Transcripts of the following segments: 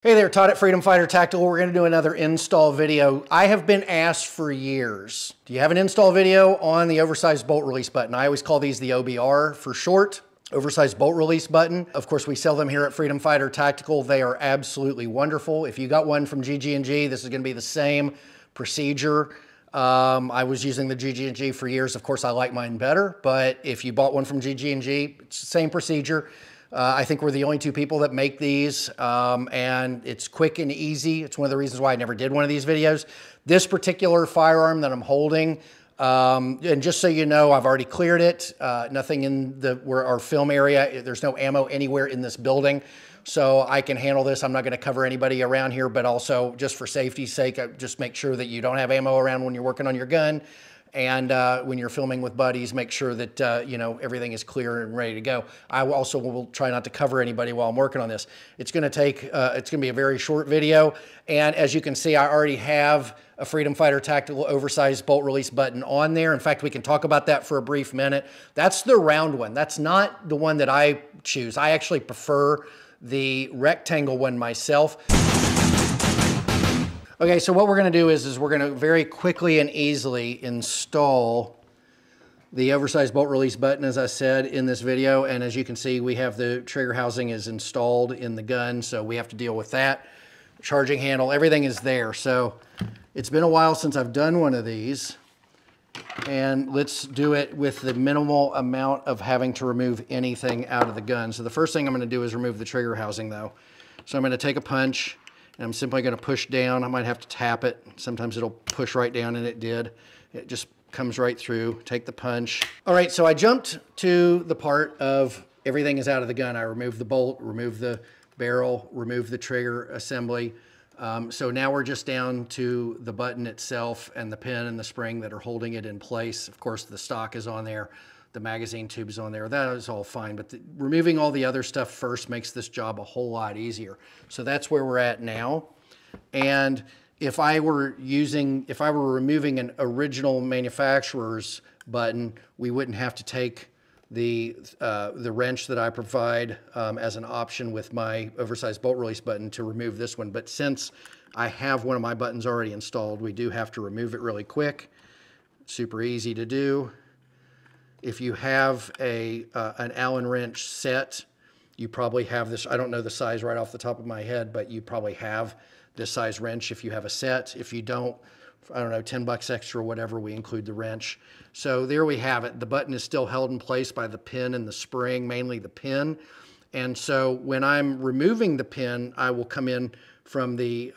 Hey there, Todd at Freedom Fighter Tactical. We're going to do another install video. I have been asked for years, do you have an install video on the oversized bolt release button? I always call these the OBR for short, oversized bolt release button. Of course, we sell them here at Freedom Fighter Tactical. They are absolutely wonderful. If you got one from GG&G, this is going to be the same procedure. I was using the GG&G for years. Of course, I like mine better, but if you bought one from GG&G, it's the same procedure. I think we're the only two people that make these, and it's quick and easy. It's one of the reasons why I never did one of these videos. This particular firearm that I'm holding, and just so you know, I've already cleared it. Nothing in our film area. There's no ammo anywhere in this building, so I can handle this. I'm not going to cover anybody around here, but also just for safety's sake, just make sure that you don't have ammo around when you're working on your gun. And when you're filming with buddies, make sure that you know, everything is clear and ready to go. I also will try not to cover anybody while I'm working on this. It's going to take, it's going to be a very short video. And as you can see, I already have a Freedom Fighter Tactical oversized bolt release button on there. In fact, we can talk about that for a brief minute. That's the round one. That's not the one that I choose. I actually prefer the rectangle one myself. Okay, so what we're going to do is we're going to very quickly and easily install the oversized bolt release button, as I said in this video. And as you can see, we have the trigger housing is installed in the gun, so we have to deal with that. Charging handle, everything is there. So it's been a while since I've done one of these, and let's do it with the minimal amount of having to remove anything out of the gun. So the first thing I'm going to do is remove the trigger housing, though. So I'm going to take a punch. And I'm simply going to push down. I might have to tap it. Sometimes it'll push right down, and it did. It just comes right through. Take the punch. All right, so I jumped to the part of everything is out of the gun. I removed the bolt, removed the barrel, removed the trigger assembly. So now we're just down to the button itself and the pin and the spring that are holding it in place. Of course, the stock is on there. The magazine tube's on there. That is all fine, but removing all the other stuff first makes this job a whole lot easier. So that's where we're at now. And if I were removing an original manufacturer's button, we wouldn't have to take the wrench that I provide as an option with my oversized bolt release button to remove this one. But since I have one of my buttons already installed, we do have to remove it really quick. Super easy to do. If you have an Allen wrench set, you probably have this. I don't know the size right off the top of my head, but you probably have this size wrench if you have a set. If you don't, I don't know, 10 bucks extra or whatever, we include the wrench. So there we have it. The button is still held in place by the pin and the spring, mainly the pin. And so when I'm removing the pin, I will come in from the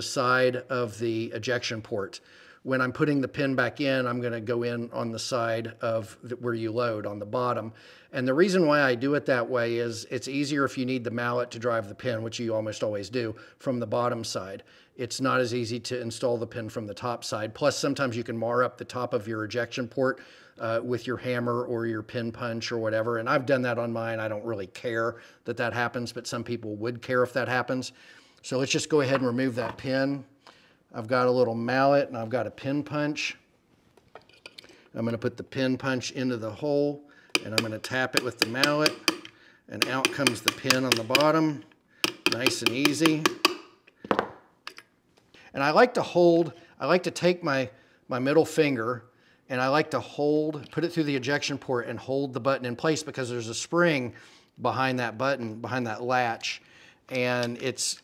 side of the ejection port. When I'm putting the pin back in, I'm going to go in on the side of where you load, on the bottom. And the reason why I do it that way is it's easier if you need the mallet to drive the pin, which you almost always do, from the bottom side. It's not as easy to install the pin from the top side. Plus, sometimes you can mar up the top of your ejection port with your hammer or your pin punch or whatever. And I've done that on mine. I don't really care that that happens, but some people would care if that happens. So let's just go ahead and remove that pin. I've got a little mallet and I've got a pin punch. I'm going to put the pin punch into the hole and I'm going to tap it with the mallet, and out comes the pin on the bottom. Nice and easy. And I like to take my middle finger and I like to put it through the ejection port and hold the button in place, because there's a spring behind that button, behind that latch. And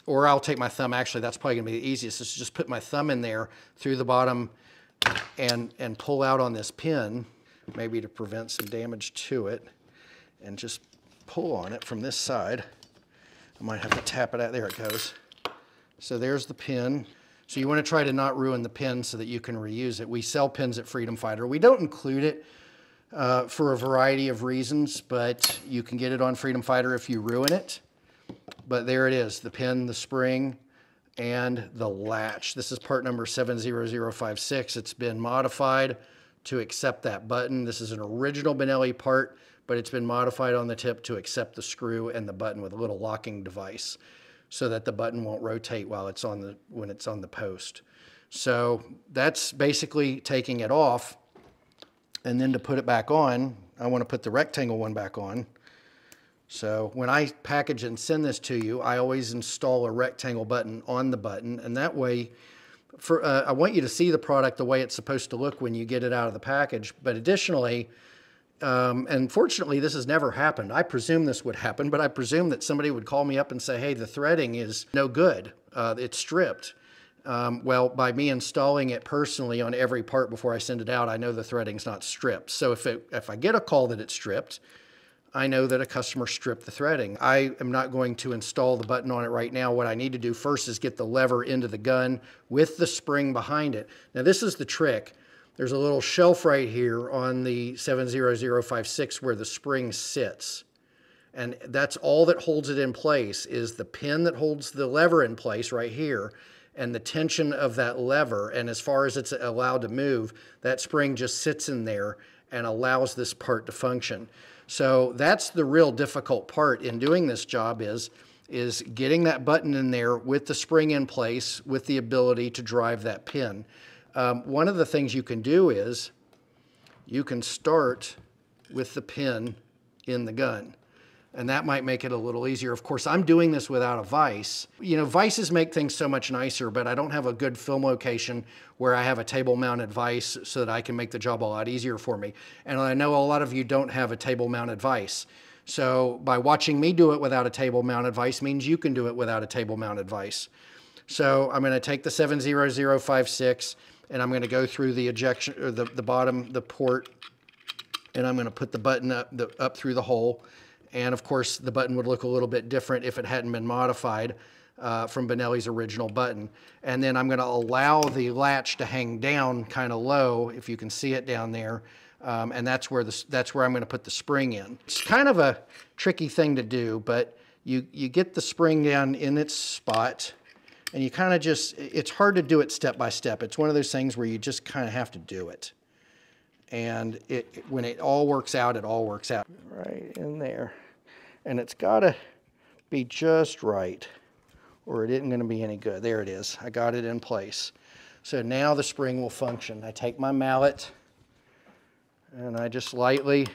or I'll take my thumb, actually that's probably gonna be the easiest, is to just put my thumb in there through the bottom and pull out on this pin, maybe to prevent some damage to it, and just pull on it from this side. I might have to tap it out, there it goes. So there's the pin. So you wanna try to not ruin the pin so that you can reuse it. We sell pins at Freedom Fighter. We don't include it for a variety of reasons, but you can get it on Freedom Fighter if you ruin it. But there it is, the pin, the spring, and the latch. This is part number 70056. It's been modified to accept that button. This is an original Benelli part, but it's been modified on the tip to accept the screw and the button with a little locking device so that the button won't rotate while it's when it's on the post. So that's basically taking it off. And then to put it back on, I want to put the rectangle one back on. So when I package and send this to you, I always install a rectangle button on the button, and that way, I want you to see the product the way it's supposed to look when you get it out of the package. But additionally, and fortunately, this has never happened. I presume this would happen, but I presume that somebody would call me up and say, hey, the threading is no good. It's stripped. Well, by me installing it personally on every part before I send it out, I know the threading's not stripped. So if I get a call that it's stripped, I know that a customer stripped the threading. I am not going to install the button on it right now. What I need to do first is get the lever into the gun with the spring behind it. Now this is the trick. There's a little shelf right here on the 70056 where the spring sits. And that's all that holds it in place is the pin that holds the lever in place right here and the tension of that lever. And as far as it's allowed to move, that spring just sits in there and allows this part to function. So that's the real difficult part in doing this job is getting that button in there with the spring in place with the ability to drive that pin. One of the things you can do is you can start with the pin in the gun, and that might make it a little easier. Of course, I'm doing this without a vise. You know, vices make things so much nicer, but I don't have a good film location where I have a table mounted vise so that I can make the job a lot easier for me. And I know a lot of you don't have a table mounted vise. So by watching me do it without a table mounted vise means you can do it without a table mounted vise. So I'm gonna take the 70056 and I'm gonna go through the ejection, or the bottom, the port, and I'm gonna put the button up through the hole. And of course, the button would look a little bit different if it hadn't been modified from Benelli's original button. And then I'm gonna allow the latch to hang down kind of low, if you can see it down there. And that's where I'm gonna put the spring in. It's kind of a tricky thing to do, but you get the spring down in its spot, and you kind of just, it's hard to do it step by step. It's one of those things where you just kind of have to do it. And when it all works out, it all works out. Right in there. And it's gotta be just right, or it isn't gonna be any good. There it is, I got it in place. So now the spring will function. I take my mallet, and I just lightly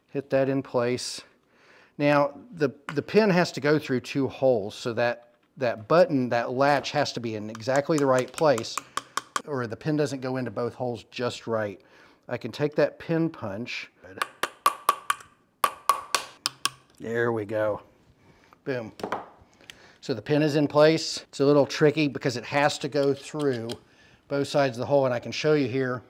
hit that in place. Now, the pin has to go through 2 holes, so that button, that latch has to be in exactly the right place, or the pin doesn't go into both holes just right. I can take that pin punch. There we go. Boom. So the pin is in place. It's a little tricky because it has to go through both sides of the hole, and I can show you here.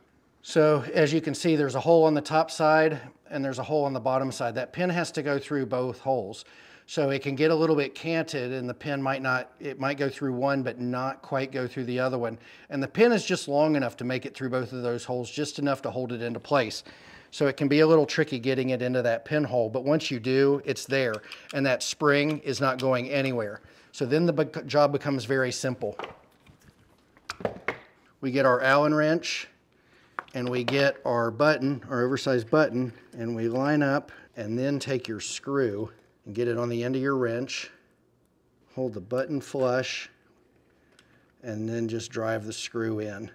So as you can see, there's a hole on the top side and there's a hole on the bottom side. That pin has to go through both holes. So it can get a little bit canted, and the pin might not, it might go through one but not quite go through the other one. And the pin is just long enough to make it through both of those holes, just enough to hold it into place. So it can be a little tricky getting it into that pinhole, but once you do, it's there. And that spring is not going anywhere. So then the job becomes very simple. We get our Allen wrench, and we get our button, our oversized button, and we line up, and then take your screw and get it on the end of your wrench, hold the button flush, and then just drive the screw in.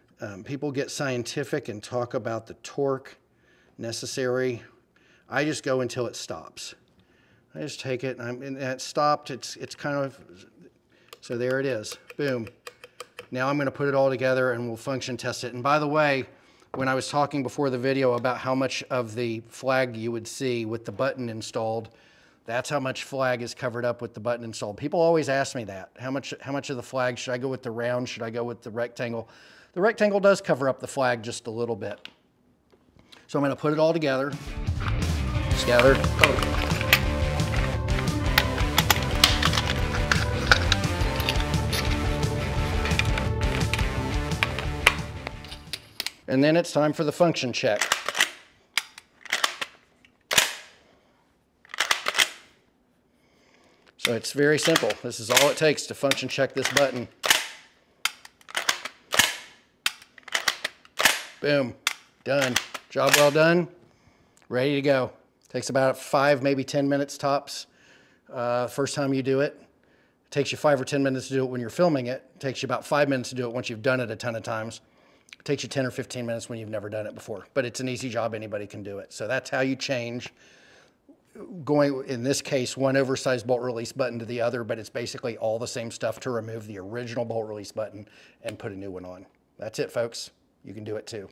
People get scientific and talk about the torque necessary. I just go until it stops. I just take it, and it stopped. It's kind of, so there it is, boom. Now I'm gonna put it all together and we'll function test it. And by the way, when I was talking before the video about how much of the flag you would see with the button installed, that's how much flag is covered up with the button installed. People always ask me that. How much of the flag, should I go with the round? Should I go with the rectangle? The rectangle does cover up the flag just a little bit. So I'm gonna put it all together. Together. Oh. And then it's time for the function check. So it's very simple. This is all it takes to function check this button. Boom, done. Job well done, ready to go. Takes about 5, maybe 10 minutes tops. First time you do it. It takes you 5 or 10 minutes to do it when you're filming it. It takes you about 5 minutes to do it once you've done it a ton of times. It takes you 10 or 15 minutes when you've never done it before, but it's an easy job, anybody can do it. So that's how you change going, in this case, one oversized bolt release button to the other, but it's basically all the same stuff to remove the original bolt release button and put a new one on. That's it, folks. You can do it too.